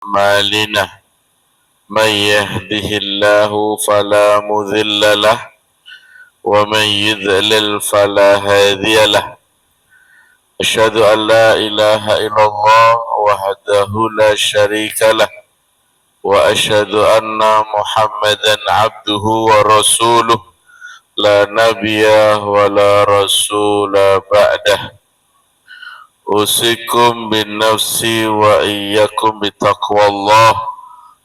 أعمالنا من يهده الله فلا مضل له ومن يضلل فلا هادي له أشهد أن لا إله إلا الله وحده لا شريك له وأشهد أن محمدا عبده ورسوله لا نبي ولا رسول بعده أوصيكم بالنفس وإياكم بتقوى الله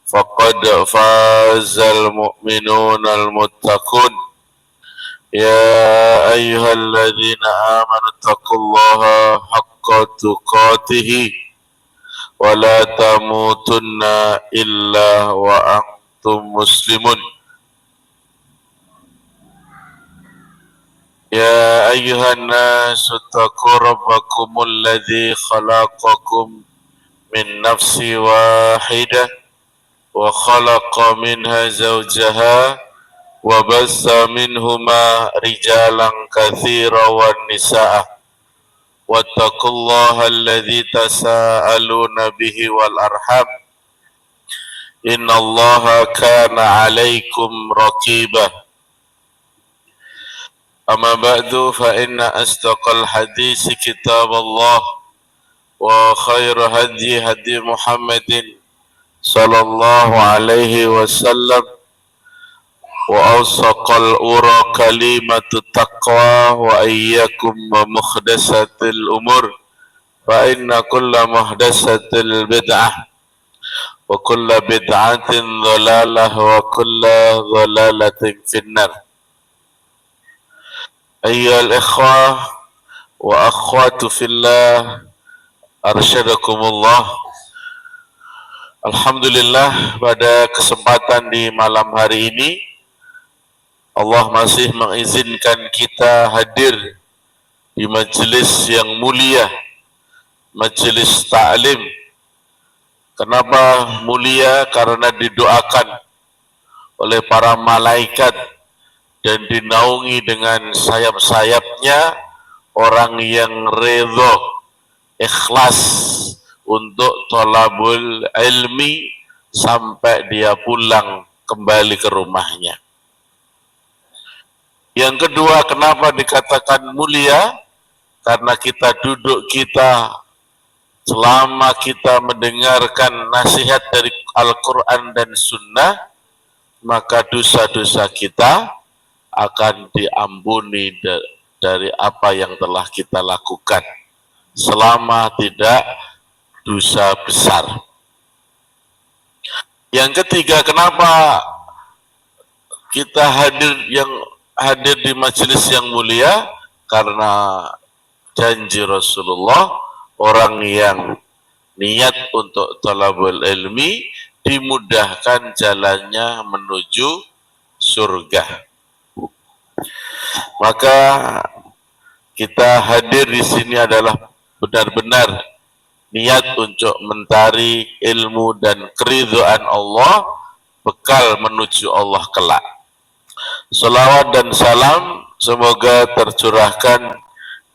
فقد فاز المؤمنون المتقون يا أيها الذين آمنوا اتقوا الله حق تقاته ولا تموتن إلا وأنتم مسلمون يا أيها الناس اتقوا ربكم الذي خلقكم من نفس واحدة وخلق منها زوجها وبث منهما رجالا كثيرا والنساء واتقوا الله الذي تساءلون به والأرحام إن الله كان عليكم رقيبا أما بعد فإن أصدق الحديث كتاب الله وخير هدي هدي محمد صلى الله عليه وسلم وأوثق الأمور كلمة التقوى وإياكم ومحدثات الأمور فإن كل محدثة بدعة وكل بدعة ضلالة وكل ضلالة في النار أيها الإخوة وأخوات في الله arsyadakumullah. Alhamdulillah, pada kesempatan di malam hari ini Allah masih mengizinkan kita hadir di majelis yang mulia, majelis ta'lim. Kenapa mulia? Karena didoakan oleh para malaikat dan dinaungi dengan sayap-sayapnya orang yang redha, ikhlas untuk thalabul ilmi sampai dia pulang kembali ke rumahnya. Yang kedua, kenapa dikatakan mulia? Karena kita duduk kita selama kita mendengarkan nasihat dari Al-Quran dan Sunnah, maka dosa-dosa kita akan diampuni dari apa yang telah kita lakukan selama tidak dosa besar. Yang ketiga, kenapa kita hadir di majelis yang mulia? Karena janji Rasulullah, orang yang niat untuk thalabul ilmi dimudahkan jalannya menuju surga. Maka kita hadir di sini adalah benar-benar niat untuk mencari ilmu dan keridhaan Allah, bekal menuju Allah kelak. Salawat dan salam semoga tercurahkan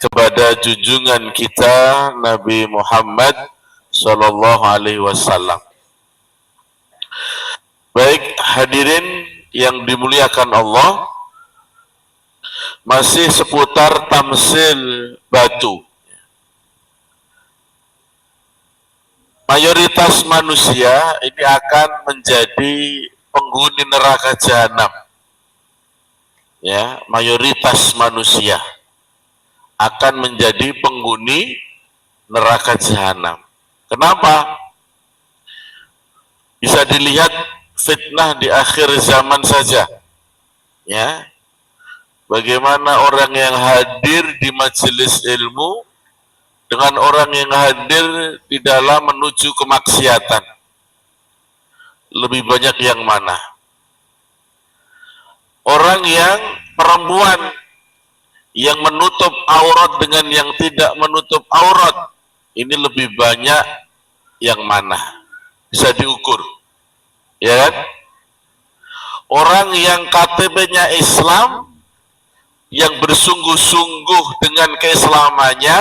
kepada junjungan kita Nabi Muhammad sallallahu alaihi wasallam. Baik hadirin yang dimuliakan Allah, masih seputar tamsil batu. Mayoritas manusia ini akan menjadi penghuni neraka jahanam. Ya, mayoritas manusia akan menjadi penghuni neraka jahanam. Kenapa? Bisa dilihat fitnah di akhir zaman saja. Ya. Bagaimana orang yang hadir di majelis ilmu dengan orang yang hadir di dalam menuju kemaksiatan. Lebih banyak yang mana? Orang yang perempuan yang menutup aurat dengan yang tidak menutup aurat, ini lebih banyak yang mana? Bisa diukur. Ya kan? Orang yang KTP-nya Islam, yang bersungguh-sungguh dengan keislamannya,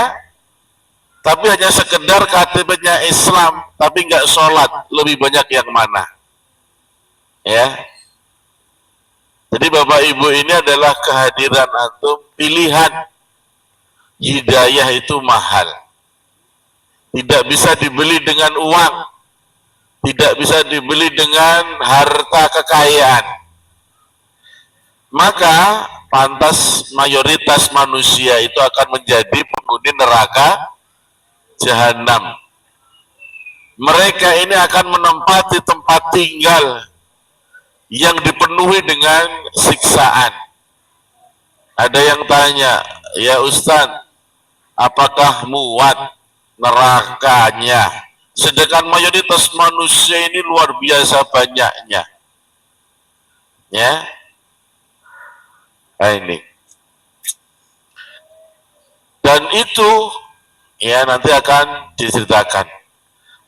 tapi hanya sekedar KTP-nya Islam tapi nggak sholat, lebih banyak yang mana? Ya, jadi Bapak Ibu, ini adalah kehadiran antum. Pilihan hidayah itu mahal, tidak bisa dibeli dengan uang, tidak bisa dibeli dengan harta kekayaan. Maka pantas mayoritas manusia itu akan menjadi penghuni neraka jahanam. Mereka ini akan menempati tempat tinggal yang dipenuhi dengan siksaan. Ada yang tanya, ya Ustaz, apakah muat nerakanya? Sedangkan mayoritas manusia ini luar biasa banyaknya. Ya, nah ini. Dan itu ya nanti akan diceritakan.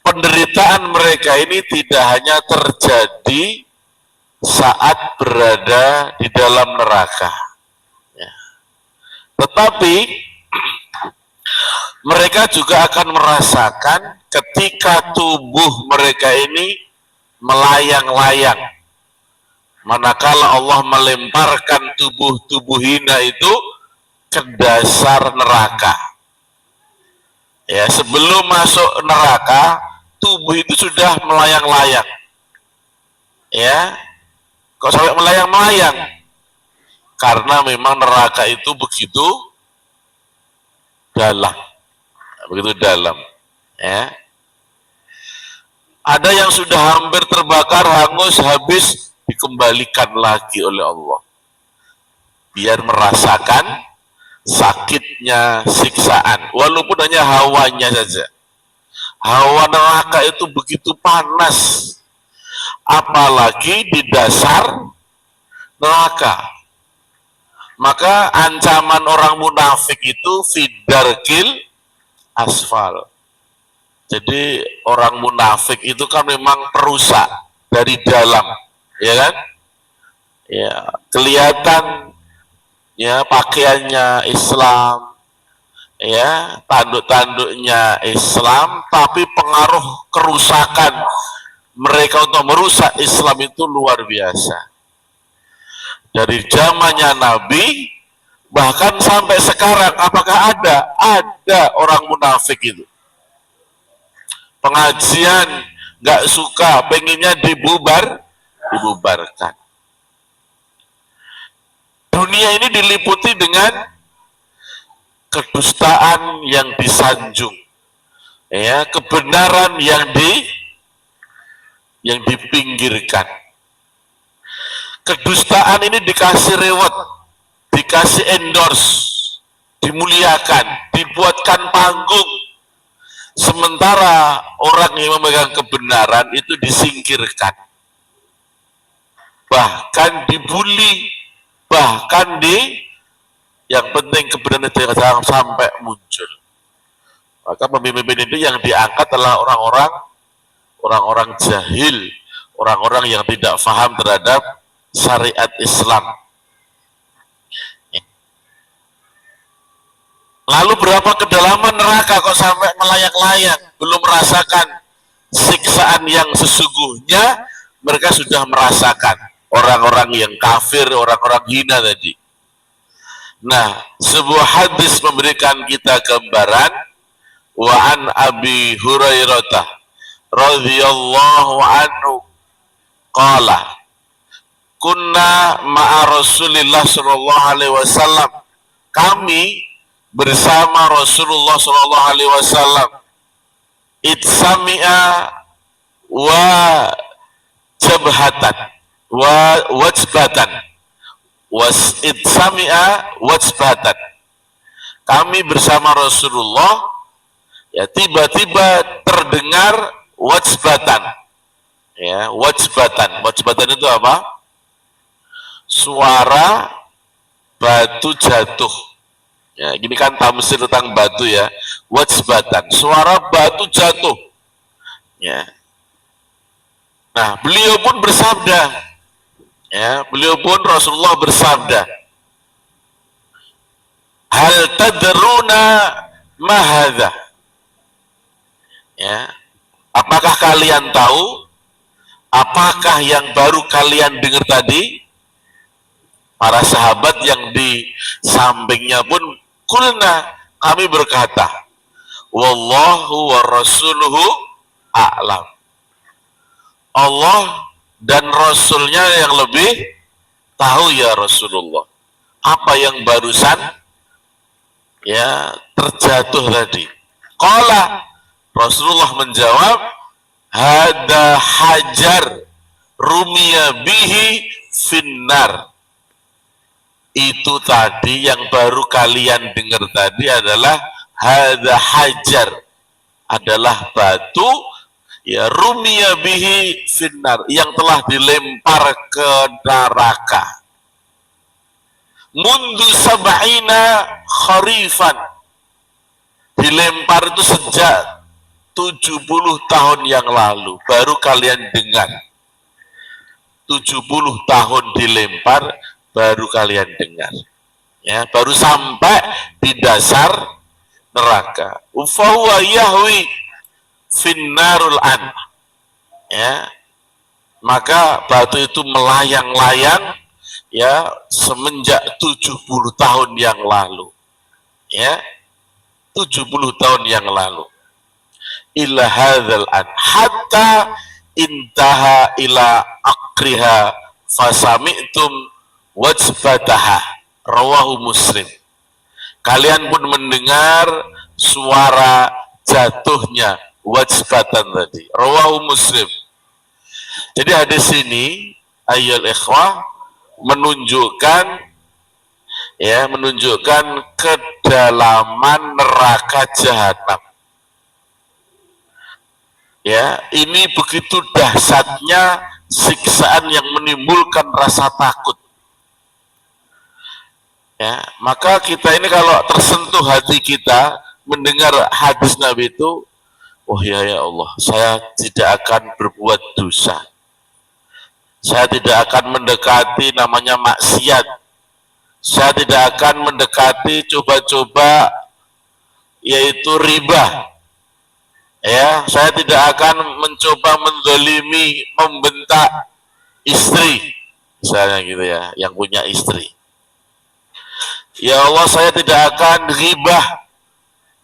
Penderitaan mereka ini tidak hanya terjadi saat berada di dalam neraka, ya, tetapi mereka juga akan merasakan ketika tubuh mereka ini melayang-layang, manakala Allah melemparkan tubuh hina itu ke dasar neraka. Ya, sebelum masuk neraka, tubuh itu sudah melayang-layang. Ya, kok sampai melayang-layang? Karena memang neraka itu begitu dalam, begitu dalam. Ya, ada yang sudah hampir terbakar, hangus, habis, dikembalikan lagi oleh Allah, biar merasakan sakitnya siksaan, walaupun hanya hawanya saja. Hawa neraka itu begitu panas, apalagi di dasar neraka. Maka ancaman orang munafik itu fidarkil asfal. Jadi orang munafik itu kan memang perusak dari dalam, ya kan? Ya, kelihatan ya pakaiannya Islam, ya tanduk-tanduknya Islam, tapi pengaruh kerusakan mereka untuk merusak Islam itu luar biasa. Dari zamannya Nabi bahkan sampai sekarang, apakah ada orang munafik itu pengajian nggak suka, pengennya dibubarkan. Dunia ini diliputi dengan kedustaan yang disanjung, ya, kebenaran yang dipinggirkan. Kedustaan ini dikasih reward, dikasih endorse, dimuliakan, dibuatkan panggung. Sementara orang yang memegang kebenaran itu disingkirkan, bahkan dibully, bahkan yang penting kebenaran itu jangan sampai muncul. Maka pemimpin itu yang diangkat adalah orang-orang jahil, orang-orang yang tidak paham terhadap syariat Islam. Lalu berapa kedalaman neraka kok sampai melayang-layang, belum merasakan siksaan yang sesungguhnya, mereka sudah merasakan. Orang-orang yang kafir, orang-orang hina tadi. Nah, sebuah hadis memberikan kita gambaran. Wa an Abi Hurairah radhiyallahu anhu qala kunna ma'a Rasulillah sallallahu alaihi wasallam, kami bersama Rasulullah sallallahu alaihi wasallam, itsami'a wa jabhatan wa wajbatan was itsami'a wajbatan. Kami bersama Rasulullah, ya, tiba-tiba terdengar wajbatan. Ya, wajbatan itu apa? Suara batu jatuh. Ya, gini kan tamsil tentang batu, ya. Wajbatan, suara batu jatuh. Ya. Nah, beliau pun bersabda, ya, beliau pun Rasulullah bersabda, hal tadruna ma hadza? Ya, apakah kalian tahu? Apakah yang baru kalian dengar tadi? Para sahabat yang di sampingnya pun kulna, kami berkata, wallahu wa rasuluhu a'lam. Allah dan Rasulnya yang lebih tahu ya Rasulullah. Apa yang barusan ya terjatuh tadi? Qala, Rasulullah menjawab, hada hajar rumiya bihi finnar. Itu tadi yang baru kalian dengar tadi adalah hada hajar, adalah batu ya rumiya bihi finnar, yang telah dilempar ke neraka. Mundu sab'ina kharifan, dilempar itu sejak 70 tahun yang lalu, baru kalian dengar. 70 tahun dilempar, baru kalian dengar. Ya, baru sampai di dasar neraka. Ufahuwa yahwi finnarul an. Ya, maka batu itu melayang-layang ya semenjak 70 tahun yang lalu. Ya, 70 tahun yang lalu. Ila hadzal an hatta intaha ila akriha fasami'tum wajbataha, rawahu Muslim. Kalian pun mendengar suara jatuhnya wajbatan tadi, rawahu Muslim. Jadi hadis ini ayyul ikhwah menunjukkan kedalaman neraka jahanam. Ya, ini begitu dahsyatnya siksaan yang menimbulkan rasa takut. Ya, maka kita ini kalau tersentuh hati kita mendengar hadis Nabi itu, oh ya Allah, saya tidak akan berbuat dosa. Saya tidak akan mendekati namanya maksiat. Saya tidak akan mendekati coba-coba yaitu riba. Ya, saya tidak akan mencoba menzalimi, membentak istri, misalnya gitu ya, yang punya istri. Ya Allah, saya tidak akan ghibah.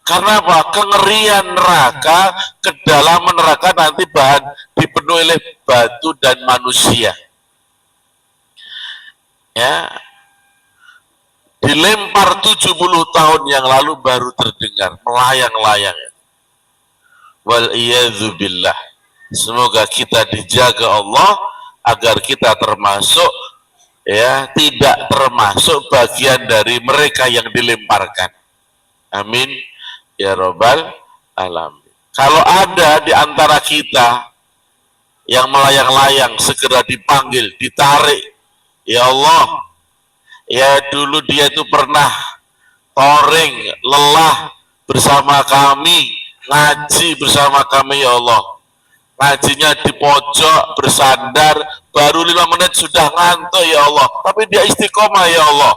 Karena apa? Kengerian neraka, kedalaman neraka nanti dipenuhi oleh batu dan manusia. Ya, dilempar 70 tahun yang lalu baru terdengar, melayang-layang. Wal iyadzu billah. Semoga kita dijaga Allah agar kita termasuk ya, tidak termasuk bagian dari mereka yang dilemparkan. Amin ya rabbal alamin. Kalau ada di antara kita yang melayang-layang, segera dipanggil, ditarik. Ya Allah, ya dulu dia itu pernah touring, lelah bersama kami, ngaji bersama kami ya Allah. Ngajinya di pojok, bersandar, baru 5 menit sudah ngantuk ya Allah. Tapi dia istiqomah ya Allah.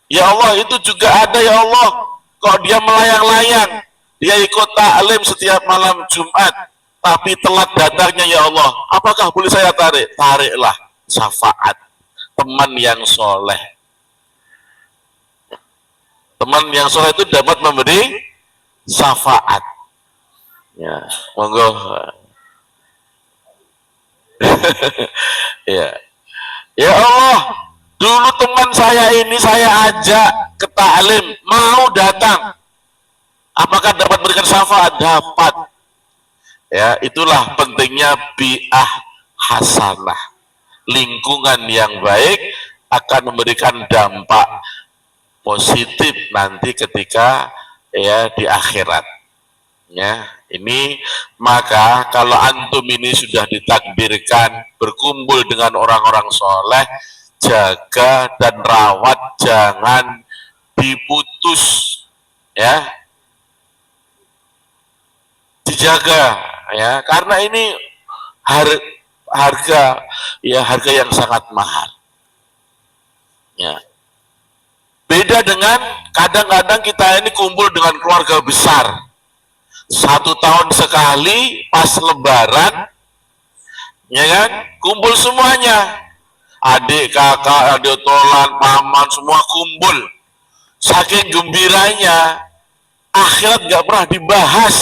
Ya Allah, itu juga ada ya Allah. Kok dia melayang-layang, dia ikut taklim setiap malam Jumat, tapi telat datangnya ya Allah. Apakah boleh saya tarik? Tariklah, syafaat. Teman yang soleh. Teman yang soleh itu dapat memberi syafaat. Ya, monggo. Ya. Ya Allah, dulu teman saya ini saya ajak ke taklim, mau datang. Apakah dapat berikan syafaat? Dapat. Ya, itulah pentingnya bi'ah hasanah. Lingkungan yang baik akan memberikan dampak positif nanti ketika ya di akhirat. Ya, ini maka kalau antum ini sudah ditakdirkan berkumpul dengan orang-orang soleh, jaga dan rawat, jangan diputus, ya, dijaga, ya, karena ini harga yang sangat mahal. Ya. Beda dengan kadang-kadang kita ini kumpul dengan keluarga besar. 1 tahun sekali pas lebaran, ya kan, kumpul semuanya, adik, kakak, adik tolan, paman, semua kumpul. Saking gembiranya, akhirat nggak pernah dibahas.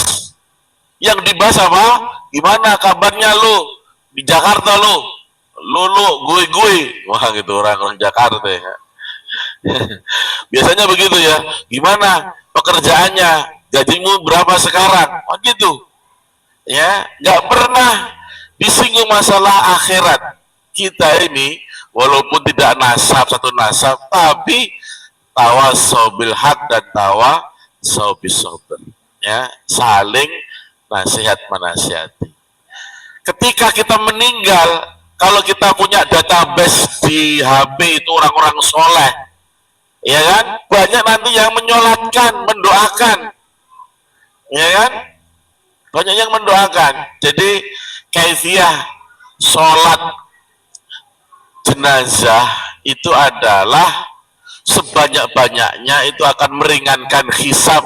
Yang dibahas apa? Gimana kabarnya lo di Jakarta lo? Gue. Wah gitu orang Jakarta ya. Biasanya begitu ya. Gimana pekerjaannya? Gajimu berapa sekarang? Oh gitu. Ya, nggak pernah disinggung masalah akhirat. Kita ini walaupun tidak nasab satu nasab, tapi tawasau bil haq dan tawasau bis sabr. Ya, saling nasihat menasihati. Ketika kita meninggal, kalau kita punya database di HP itu orang-orang soleh, ya kan, banyak nanti yang menyolatkan, mendoakan, ya kan, banyak yang mendoakan. Jadi kaifiyah sholat jenazah itu adalah sebanyak-banyaknya itu akan meringankan hisab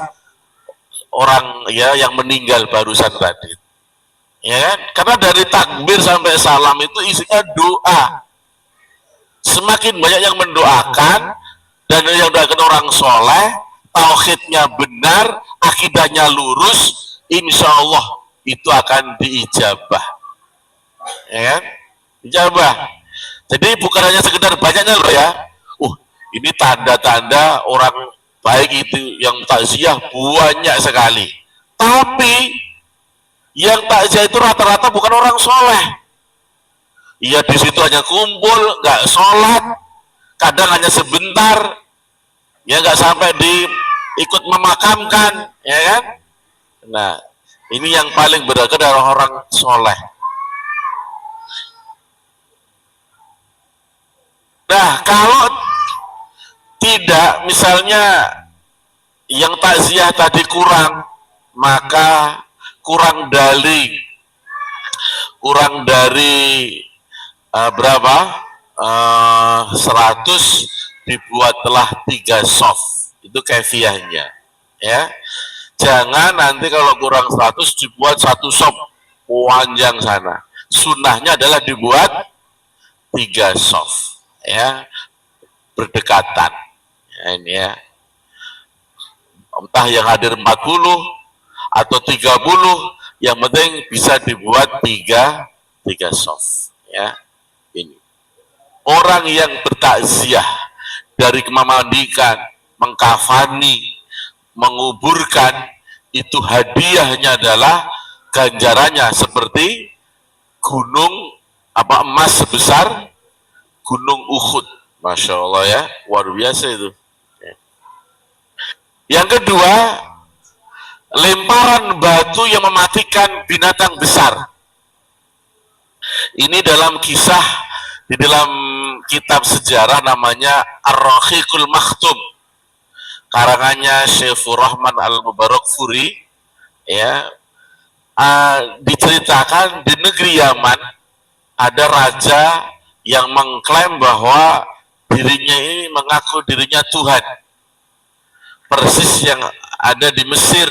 orang ya yang meninggal barusan tadi, ya kan? Karena dari takbir sampai salam itu isinya doa. Semakin banyak yang mendoakan dan yang doakan orang soleh, tauhidnya benar, akidahnya lurus, insya Allah itu akan diijabah, ya kan? Ijabah. Jadi bukan hanya sekedar banyaknya loh ya. Ini tanda-tanda orang baik itu yang takziah banyak sekali. Tapi yang takziah itu rata-rata bukan orang soleh. Iya di situ hanya kumpul, nggak sholat, kadang hanya sebentar, ya nggak sampai ikut memakamkan, ya kan? Nah, ini yang paling berharga dari orang soleh. Nah, kalau tidak, misalnya yang takziah tadi kurang, maka kurang dari berapa? 100 dibuatlah 3 soft. Itu kefiyahnya, ya. Jangan nanti kalau kurang 100 dibuat 1 soft panjang sana. Sunnahnya adalah dibuat 3 soft, ya, berdekatan. Ya, ini ya. Entah yang hadir 40 atau 30, yang penting bisa dibuat 3 soft, ya. Ini orang yang bertakziah dari memandikan, mengkafani, menguburkan, itu hadiahnya adalah ganjarannya seperti gunung emas sebesar gunung Uhud. Masya Allah ya, luar biasa itu. Yang kedua, lemparan batu yang mematikan binatang besar. Ini dalam kisah di dalam kitab sejarah namanya Ar-Rahiqul Makhtum, karangannya Syekhur Rahman Al-Mubarakfuri, ya. Diceritakan di negeri Yaman ada raja yang mengklaim bahwa dirinya ini mengaku dirinya Tuhan, persis yang ada di Mesir,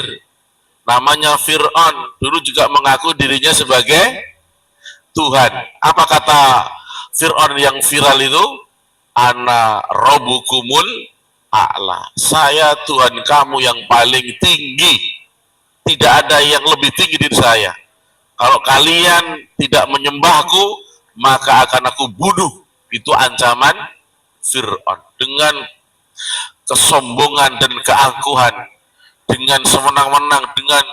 namanya Fir'aun, dulu juga mengaku dirinya sebagai Tuhan. Apa kata Fir'aun yang viral itu? Ana rabbukumul a'la, saya Tuhan kamu yang paling tinggi, tidak ada yang lebih tinggi dari saya. Kalau kalian tidak menyembahku, maka akan aku bunuh. Itu ancaman Fir'aun dengan kesombongan dan keangkuhan, dengan semenang-menang, dengan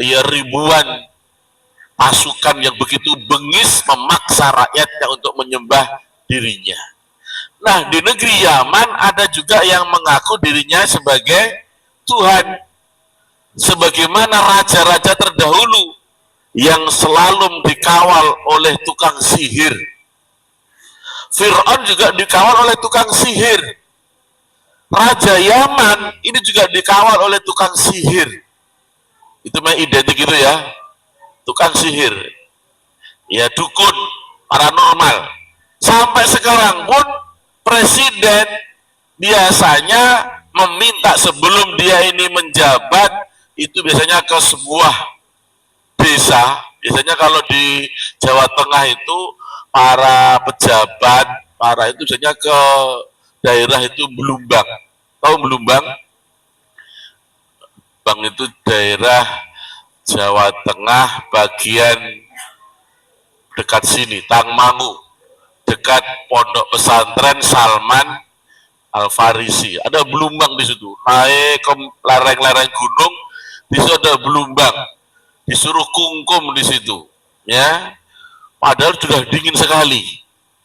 ya ribuan pasukan yang begitu bengis memaksa rakyatnya untuk menyembah dirinya. Nah, di negeri Yaman ada juga yang mengaku dirinya sebagai Tuhan, sebagaimana raja-raja terdahulu yang selalu dikawal oleh tukang sihir. Fir'aun juga dikawal oleh tukang sihir. Raja Yaman ini juga dikawal oleh tukang sihir. Itu memang identik gitu ya, tukang sihir, ya, dukun, paranormal. Sampai sekarang pun presiden biasanya meminta sebelum dia ini menjabat, itu biasanya ke sebuah desa. Biasanya kalau di Jawa Tengah itu para pejabat, para itu biasanya ke daerah itu Belumbang. Tahu Belumbang? Bang itu daerah Jawa Tengah bagian dekat sini, Tangmangu, dekat pondok pesantren Salman Al-Farisi. Ada Belumbang di situ. Naik ke lereng-lereng gunung, di situ ada Belumbang. Disuruh kungkum di situ, ya. Padahal sudah dingin sekali.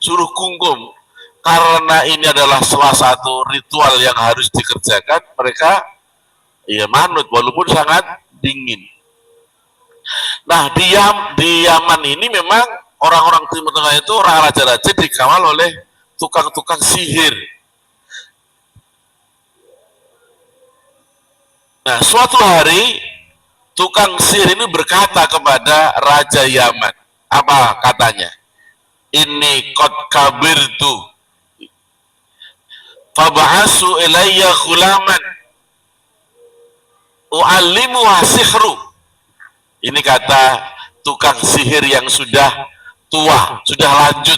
Suruh kungkum karena ini adalah salah satu ritual yang harus dikerjakan. Mereka ya manut walaupun sangat dingin. Nah di Yaman ini memang orang-orang Timur Tengah itu orang raja-raja dikawal oleh tukang-tukang sihir. Nah suatu hari tukang sihir ini berkata kepada Raja Yaman, apa katanya? Ini qad kabirtu fab'asu ilayya khulaman u'allimu sihru. Ini kata tukang sihir yang sudah tua, sudah lanjut,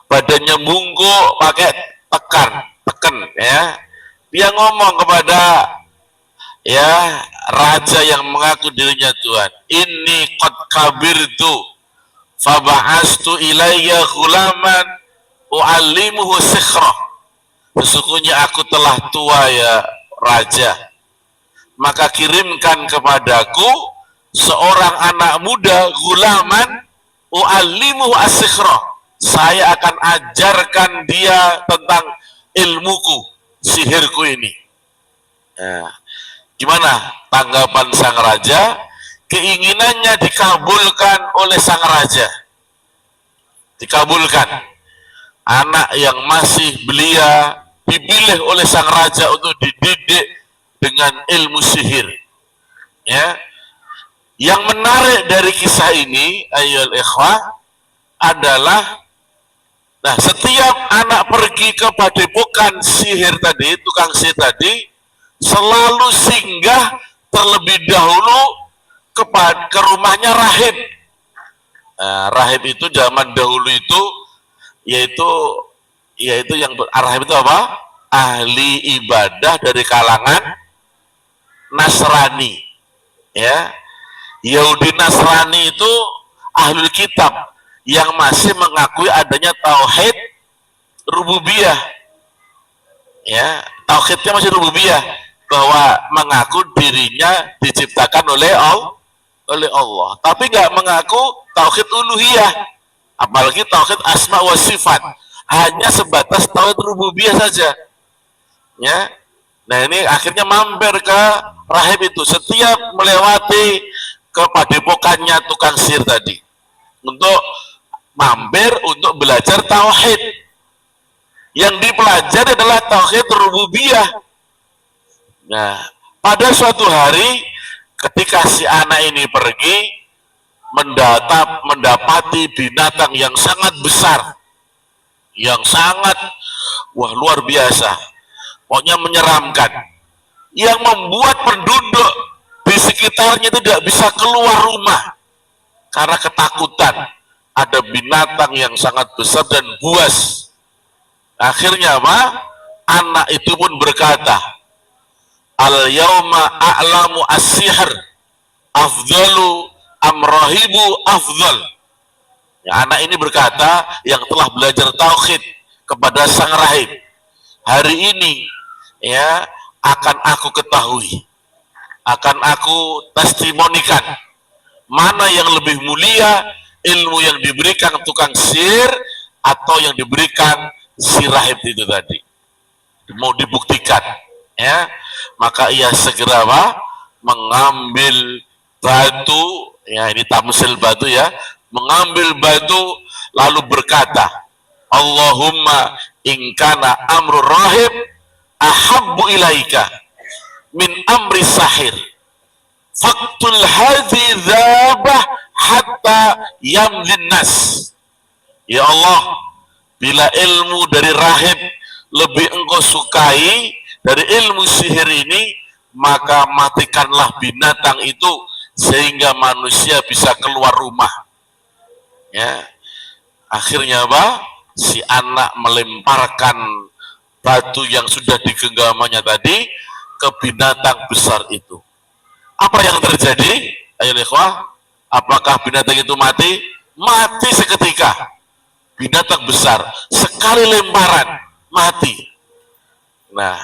badannya bungkuk, pakai teken ya. Dia ngomong kepada ya raja yang mengaku dirinya Tuhan, ini qad kabirtu fab'astu ilayya khulaman u'allimuhu sikhra. Sesungguhnya aku telah tua ya raja, maka kirimkan kepadaku seorang anak muda gulaman u'allimuhu as-sikhra. Saya akan ajarkan dia tentang ilmuku, sihirku ini. Nah, gimana tanggapan sang raja? Keinginannya dikabulkan oleh sang raja. Dikabulkan. Anak yang masih belia dipilih oleh sang raja untuk dididik dengan ilmu sihir. Ya. Yang menarik dari kisah ini, ayyuhal ikhwah, adalah nah setiap anak pergi ke padepokan sihir tadi, tukang sihir tadi, selalu singgah terlebih dahulu ke rumahnya rahib. Nah, rahib itu zaman dahulu itu yaitu yang rahib itu apa? Ahli ibadah dari kalangan Nasrani. Ya. Yahudi Nasrani itu ahlul kitab yang masih mengakui adanya tauhid rububiyah. Ya, tauhidnya masih rububiyah, bahwa mengaku dirinya diciptakan oleh Allah, tapi nggak mengaku tauhid uluhiyah, apalagi tauhid asma wa sifat, hanya sebatas tauhid rububiyah saja. Ya, nah ini akhirnya mampir ke rahib itu, setiap melewati ke padepokannya tukang sihir tadi, untuk mampir untuk belajar tauhid. Yang dipelajari adalah tauhid rububiyah. Nah, pada suatu hari ketika si anak ini pergi mendapati binatang yang sangat besar, yang sangat luar biasa, pokoknya menyeramkan, yang membuat penduduk di sekitarnya tidak bisa keluar rumah karena ketakutan. Ada binatang yang sangat besar dan buas. Akhirnya apa? Anak itu pun berkata, al-yawma a'lamu as-sihr afdalu amrahibu afdal. Ya, anak ini berkata yang telah belajar tauhid kepada sang rahib, hari ini ya akan aku ketahui, akan aku testimonikan mana yang lebih mulia, ilmu yang diberikan tukang sihir atau yang diberikan si rahib itu tadi. Mau dibuktikan, ya, maka ia segera mengambil batu, ya ini tamsil batu ya, mengambil batu lalu berkata, Allahumma inkana amru rahib ahabbu ilaika min amri sahir faktul hadhi dhabah hatta yamdhin nas. Ya Allah, bila ilmu dari rahib lebih engkau sukai dari ilmu sihir ini, maka matikanlah binatang itu sehingga manusia bisa keluar rumah. Ya, akhirnya apa? Si anak melemparkan batu yang sudah digenggamannya tadi ke binatang besar itu. Apa yang terjadi? Ayo ikhwah, apakah binatang itu mati? Mati seketika. Binatang besar sekali lemparan mati. Nah,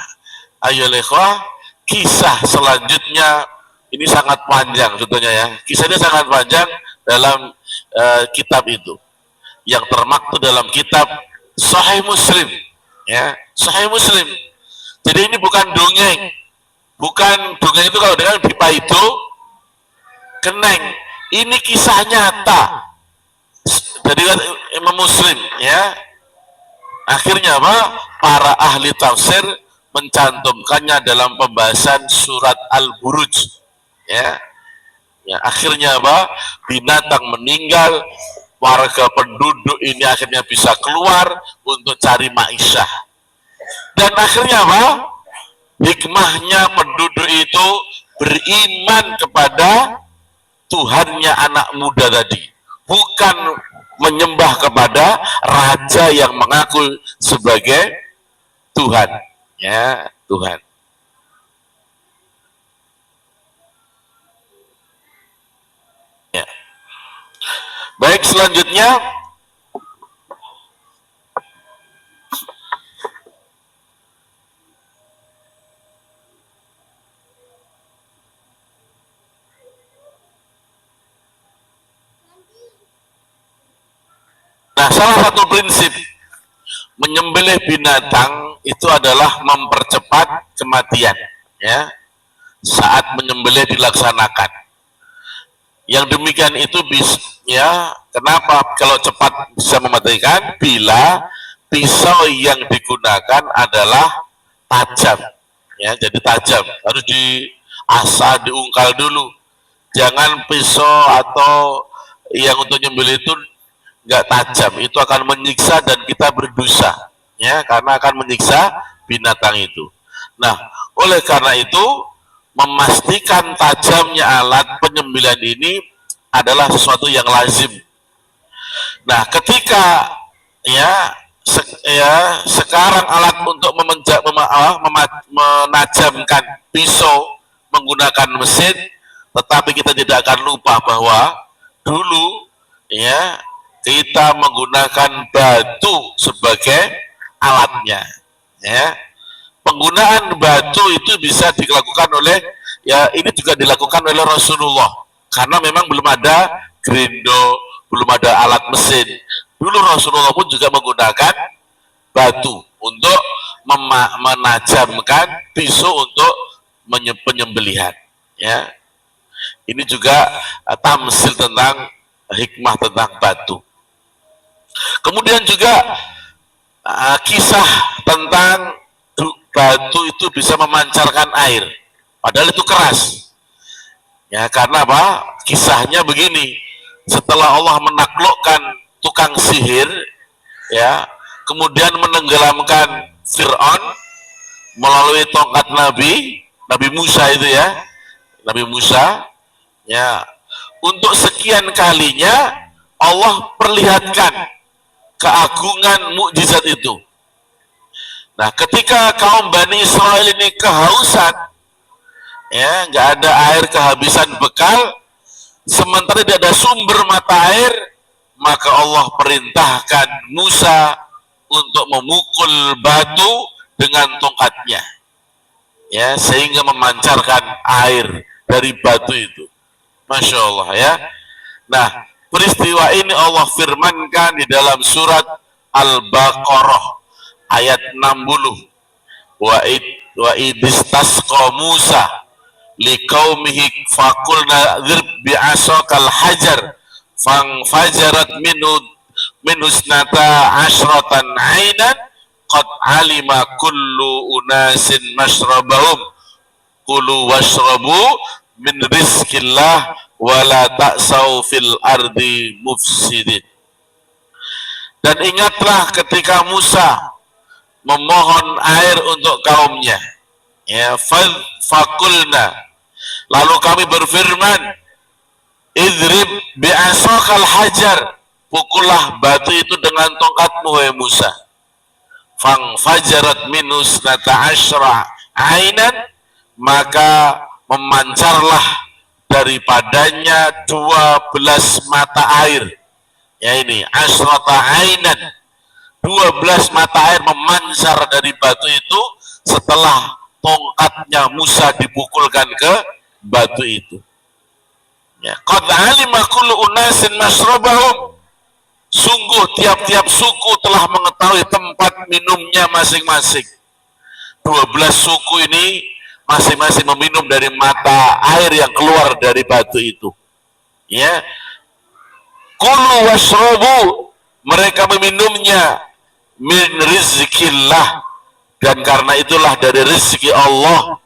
ayo ikhwah, kisah selanjutnya ini sangat panjang sebetulnya ya. Kisahnya sangat panjang dalam kitab itu yang termaktub dalam kitab Sahih Muslim, ya, Sahih Muslim. Jadi ini bukan dongeng. Bukan dongeng itu kalau dengan pipa itu keneng. Ini kisah nyata. Jadi Imam Muslim, ya. Akhirnya apa? Para ahli tafsir mencantumkannya dalam pembahasan surat Al-Buruj, ya. Ya, akhirnya apa? Binatang meninggal, warga penduduk ini akhirnya bisa keluar untuk cari maisha. Dan akhirnya apa? Hikmahnya penduduk itu beriman kepada Tuhannya anak muda tadi, bukan menyembah kepada raja yang mengaku sebagai Tuhan, ya, Tuhan. Ya. Baik, selanjutnya nah, salah satu prinsip menyembelih binatang itu adalah mempercepat kematian, ya, saat menyembelih dilaksanakan. Yang demikian itu ya, kenapa kalau cepat bisa mematikan? Bila pisau yang digunakan adalah tajam, ya, jadi tajam, harus diasah, diungkal dulu. Jangan pisau atau yang untuk nyembelih itu nggak tajam, itu akan menyiksa dan kita berdosa, ya, karena akan menyiksa binatang itu. Nah, oleh karena itu memastikan tajamnya alat penyembelihan ini adalah sesuatu yang lazim. Nah, ketika sekarang alat untuk menajamkan pisau menggunakan mesin, tetapi kita tidak akan lupa bahwa dulu, ya, kita menggunakan batu sebagai alatnya, ya. Penggunaan batu itu bisa dilakukan oleh, ya, ini juga dilakukan oleh Rasulullah, karena memang belum ada grindo, belum ada alat mesin. Dulu Rasulullah pun juga menggunakan batu untuk menajamkan pisau untuk penyembelihan, ya. Ini juga tamsil tentang hikmah tentang batu. Kemudian juga kisah tentang batu itu bisa memancarkan air, padahal itu keras, ya, karena apa? Kisahnya begini: setelah Allah menaklukkan tukang sihir, ya, kemudian menenggelamkan Fir'aun melalui tongkat Nabi Musa itu, ya, Nabi Musa, ya, untuk sekian kalinya Allah perlihatkan keagungan mukjizat itu. Nah, ketika kaum Bani Israel ini kehausan, ya, nggak ada air, kehabisan bekal, sementara tidak ada sumber mata air, maka Allah perintahkan Musa untuk memukul batu dengan tongkatnya, ya, sehingga memancarkan air dari batu itu. Masya Allah, ya. Nah, peristiwa ini Allah firmankan di dalam surat Al-Baqarah ayat 60. Wa idistasqa Musa liqaumihi faqulna dzirb bi'asakal hajar fajarat minhu isnata asyratan 'ainan qad 'alima kullu unasin mashrabahum kulu washrabu min rizqillah wala ta'sau fil ardi mufsidin. Dan ingatlah ketika Musa memohon air untuk kaumnya, Ya, fakulna, lalu kami berfirman, idrib bi'asakal hajar, pukullah batu itu dengan tongkatmu wahai Musa. Fang fajarat minus nata asyra ainan, maka memancarlah daripadanya 12 mata air. Ya, ini asyrata ainan, 12 mata air memancar dari batu itu setelah tongkatnya Musa dipukulkan ke batu itu. Ya, qad alima kullu unasin mashrabahum, sungguh tiap-tiap suku telah mengetahui tempat minumnya masing-masing. 12 suku ini masing-masing meminum dari mata air yang keluar dari batu itu. Ya, kulu washrabu, mereka meminumnya min rizkillah, dan karena itulah dari rezeki Allah.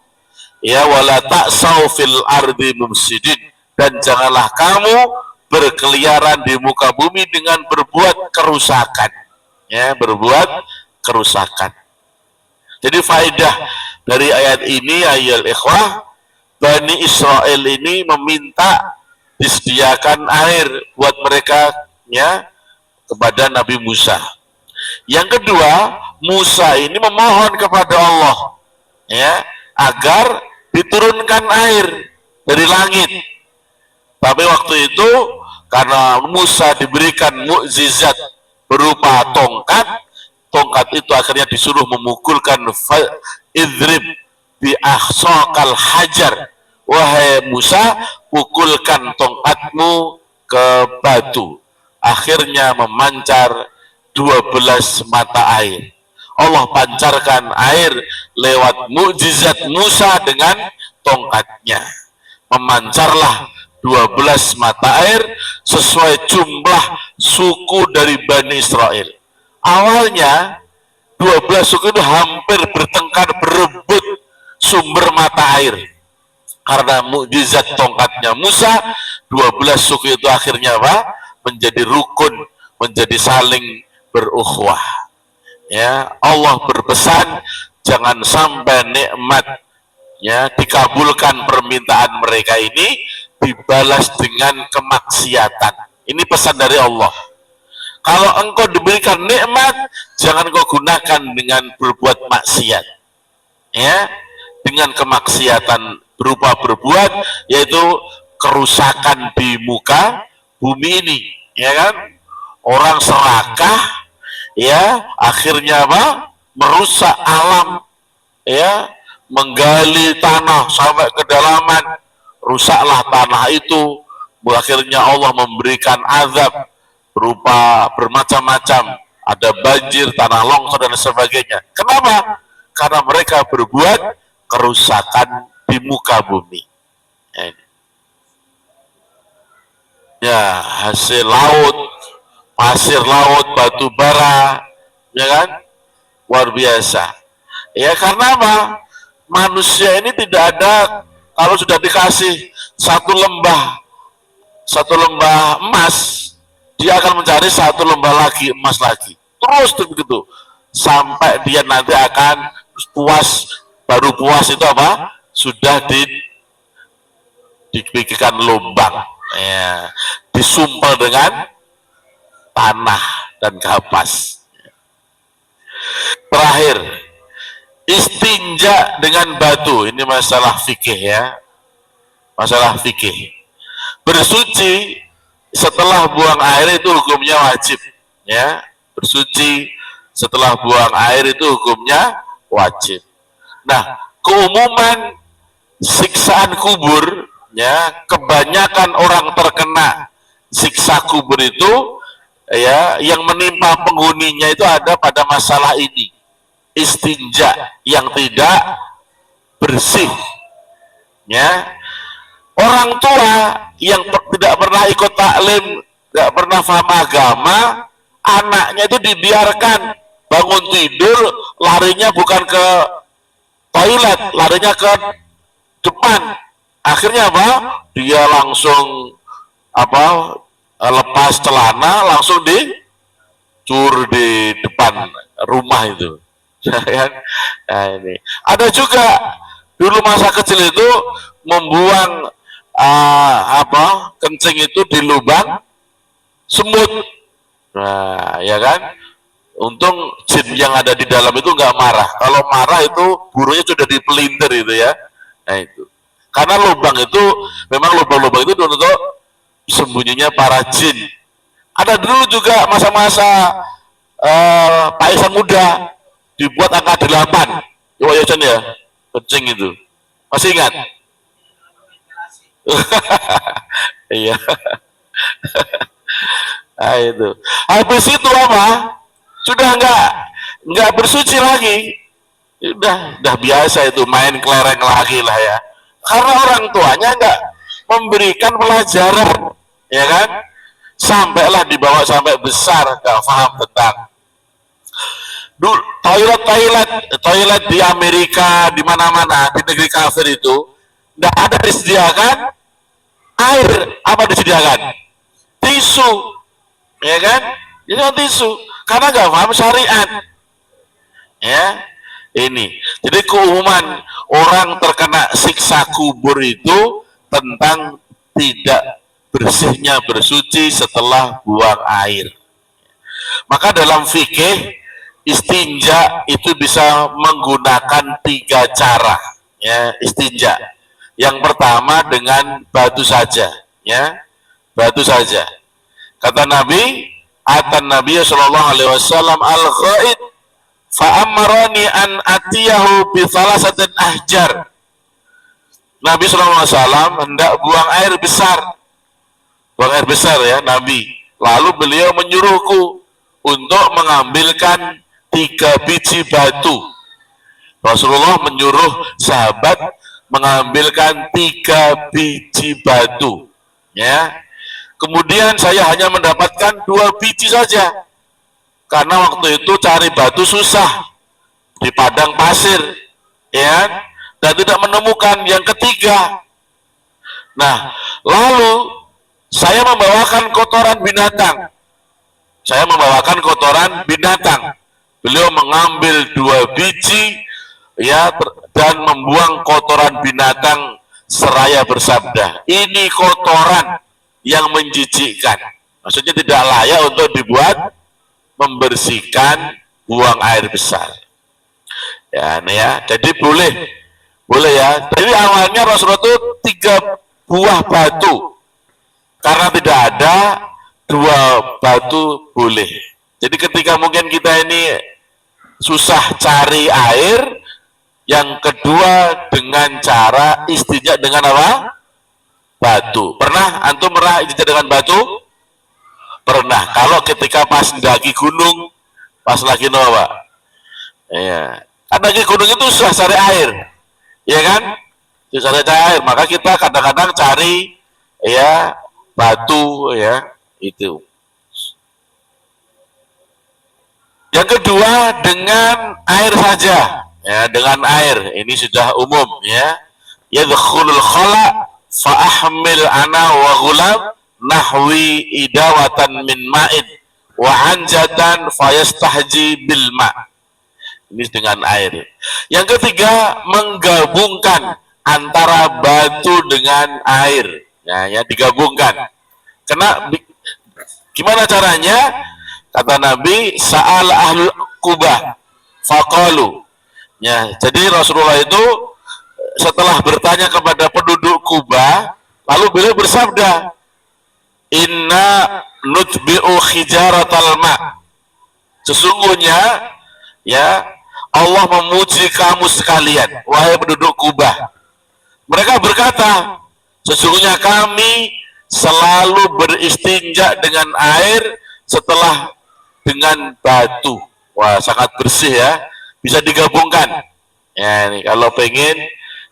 Ya, wala ta'sau fil ardi mufsidin, dan janganlah kamu berkeliaran di muka bumi dengan berbuat kerusakan. Ya, berbuat kerusakan. Jadi faedah dari ayat ini, ayat ikhwah, Bani Israel ini meminta disediakan air buat mereka, ya, kepada Nabi Musa. Yang kedua, Musa ini memohon kepada Allah, ya, agar diturunkan air dari langit. Tapi waktu itu karena Musa diberikan mukjizat berupa tongkat, tongkat itu akhirnya disuruh memukulkan, idrib bi ahsaqal hajar, wahai Musa, pukulkan tongkatmu ke batu. Akhirnya memancar 12 mata air. Allah pancarkan air lewat mukjizat Musa dengan tongkatnya. Memancarlah 12 mata air sesuai jumlah suku dari Bani Israel. Awalnya 12 suku itu hampir bertengkar berebut sumber mata air. Karena mukjizat tongkatnya Musa, 12 suku itu akhirnya apa? Menjadi rukun, menjadi saling berukhuwah. Ya, Allah berpesan jangan sampai nikmat, ya, dikabulkan permintaan mereka ini dibalas dengan kemaksiatan. Ini pesan dari Allah. Kalau engkau diberikan nikmat, jangan kau gunakan dengan berbuat maksiat. Ya, dengan kemaksiatan berupa berbuat, yaitu kerusakan di muka bumi ini, ya kan? Orang serakah, ya, akhirnya apa? Merusak alam, ya, menggali tanah sampai kedalaman, rusaklah tanah itu. Akhirnya Allah memberikan azab berupa bermacam-macam, ada banjir, tanah longsor dan sebagainya. Kenapa? Karena mereka berbuat kerusakan di muka bumi. Ya, hasil laut, pasir laut, batu bara, ya kan, luar biasa. Ya, karena apa? Manusia ini tidak ada, kalau sudah dikasih satu lembah emas, dia akan mencari satu lembah lagi emas lagi, terus begitu sampai dia nanti akan puas. Baru puas itu apa? Sudah dibikinkan lubang, ya, disumpel dengan tanah dan kapas. Terakhir, istinja dengan batu. Ini masalah fikih, ya, masalah fikih. Bersuci setelah buang air itu hukumnya wajib, ya. Bersuci setelah buang air itu hukumnya wajib. Nah, keumuman siksaan kubur, ya, kebanyakan orang terkena siksa kubur itu, ya, yang menimpa penghuninya itu ada pada masalah ini, istinja yang tidak bersih, ya. Orang tua yang tidak pernah ikut taklim, tidak pernah paham agama, anaknya itu dibiarkan bangun tidur larinya bukan ke toilet, larinya ke depan. Akhirnya apa? Dia langsung apa? Lepas celana, langsung dicur di depan rumah itu. Nah, ini ada juga Dulu masa kecil itu membuang kencing itu di lubang semut. Nah, ya kan? Untung jin yang ada di dalam itu nggak marah. Kalau marah itu burunya sudah dipelintir itu ya. Nah itu. Karena lubang itu memang lubang-lubang itu untuk sembunyinya para jin. Ada dulu juga masa-masa Pak Isan muda dibuat angka 8. Ya ya, kencing itu. Masih ingat? Iya. Nah, itu. Habis itu apa? Sudah nggak bersuci lagi. Udah biasa itu main kelereng lagi lah ya. Karena orang tuanya nggak memberikan pelajaran, ya kan? Sampailah dibawa sampai besar nggak paham tentang toilet di Amerika, di mana-mana di negeri kafir itu nggak ada disediakan air. Apa disediakan? Tisu, ya kan? Jadi tisu karena nggak paham syariat, ya. Ini jadi keumuman orang terkena siksa kubur itu tentang tidak bersihnya bersuci setelah buang air. Maka dalam fikih istinja itu bisa menggunakan 3 cara, ya. Istinja yang pertama dengan batu saja, ya, batu saja. Kata Nabi, atan Nabi sallallahu alaihi wasallam al-ghaid fa amarani an atiyahu bi thalasatin ahjar. Nabi sallallahu alaihi wasallam hendak buang air besar ya Nabi. Lalu beliau menyuruhku untuk mengambilkan 3 biji batu. Rasulullah menyuruh sahabat mengambilkan 3 biji batu, ya. Kemudian saya hanya mendapatkan 2 biji saja, karena waktu itu cari batu susah di padang pasir, ya, dan tidak menemukan yang ketiga. Nah, lalu saya membawakan kotoran binatang. Beliau mengambil 2 biji, ya, dan membuang kotoran binatang seraya bersabda, ini kotoran yang menjijikkan. Maksudnya tidak layak untuk dibuat membersihkan buang air besar. Ya, ini ya. Jadi boleh ya. Jadi awalnya Rasulullah itu 3 buah batu. Karena tidak ada 2 batu boleh. Jadi ketika mungkin kita ini susah cari air, yang kedua dengan cara istinja dengan apa? Batu. Pernah antum istinja dengan batu? Pernah. Kalau ketika pas mendaki gunung, pas lagi Pak, ya, kan lagi gunung itu susah cari air, ya kan? Susah cari air, maka kita kadang-kadang cari, ya, batu, ya, itu. Yang kedua dengan air saja, ya, dengan air. Ini sudah umum, ya. Yadkhulul khala fa ahmil ana wa ghulam nahwi idawatan min ma'in wa anjatan fayastahji bil ma'. Ini dengan air. Yang ketiga menggabungkan antara batu dengan air, ya digabungkan. Gimana caranya? Kata Nabi, sa'al ahlul Kubah faqalu, ya. Jadi Rasulullah itu setelah bertanya kepada penduduk Kubah, lalu beliau bersabda, inna nutbi'u hijaratal ma', sesungguhnya, ya, Allah memuji kamu sekalian wahai penduduk Kubah. Mereka berkata, sesungguhnya kami selalu beristinja dengan air setelah dengan batu. Wah, sangat bersih ya, bisa digabungkan, ya. Ini kalau pengen,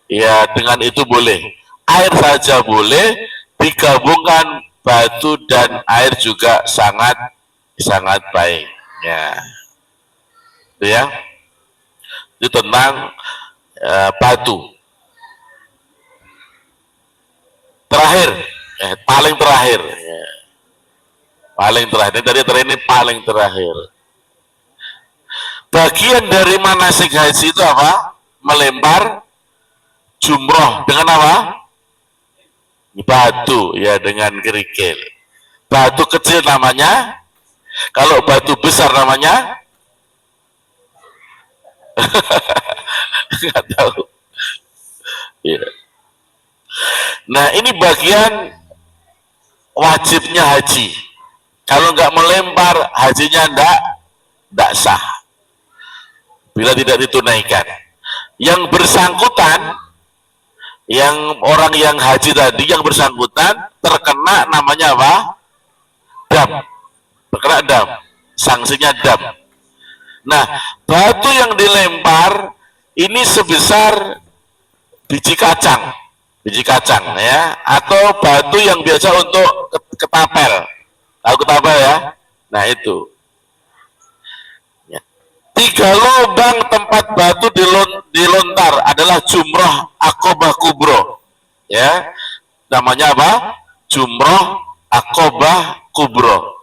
ya, dengan itu boleh, air saja boleh, digabungkan batu dan air juga sangat baik, ya. Itu ya, itu tentang batu. Terakhir, paling terakhir, ya. Ini paling terakhir. Bagian dari manasik haji itu apa? Melempar jumroh dengan apa? Batu, ya, dengan kerikil. Batu kecil namanya, kalau batu besar namanya nggak tahu. Ya. Nah, ini bagian wajibnya haji. Kalau nggak melempar, hajinya nggak sah bila tidak ditunaikan. Yang bersangkutan, yang orang yang haji tadi, yang bersangkutan terkena namanya apa? Dam. Terkena dam. Sanksinya dam. Nah, batu yang dilempar ini sebesar biji kacang ya, atau batu yang biasa untuk ketapel. Tahu ketapel ya? Nah, itu. 3 lubang tempat batu dilontar adalah jumrah Aqobah Kubro, ya, namanya apa? Jumrah Aqobah Kubro.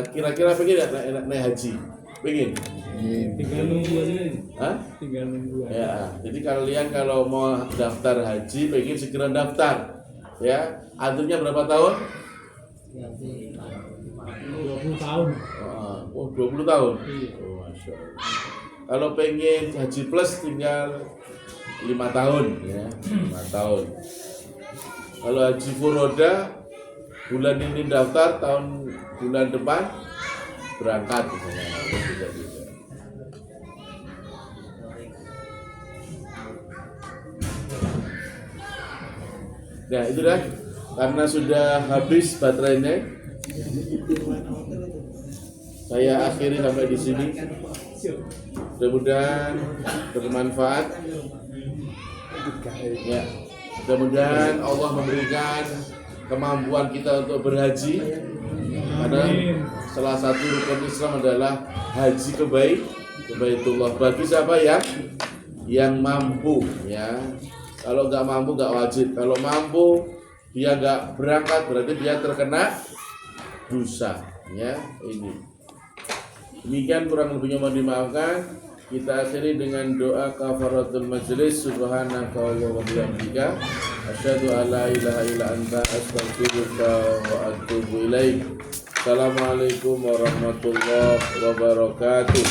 Kira-kira pengen nggak naik haji? Pengen? Tinggal nunggu aja. Hah? Tinggal nunggu aja. Ya, jadi kalian kalau mau daftar haji, pengen segera daftar. Ya, antrinya berapa tahun? 20 tahun. Oh, 20 tahun? Iya. Oh, Masya Allah. Kalau pengen haji plus tinggal 5 tahun, ya, 5 tahun. Kalau haji furoda, bulan ini daftar, bulan depan berangkat misalnya. Nah, itu dah, karena sudah habis baterainya, saya akhiri sampai di sini. Mudah-mudahan bermanfaat. Ya, mudah-mudahan Allah memberikan kemampuan kita untuk berhaji. Karena salah satu rukun Islam adalah haji ke Baitullah. Bagi siapa yang mampu, ya. Kalau nggak mampu nggak wajib. Kalau mampu dia nggak berangkat, berarti dia terkena dosa, ya. Ini. Demikian kurang lebihnya mohon dimaafkan. Kita akhiri dengan doa kafaratul majlis. Subhanaka wa bihamdika asyhadu an la ilaha illa anta astaghfiruka wa atubu ilaik. Assalamualaikum warahmatullahi wabarakatuh.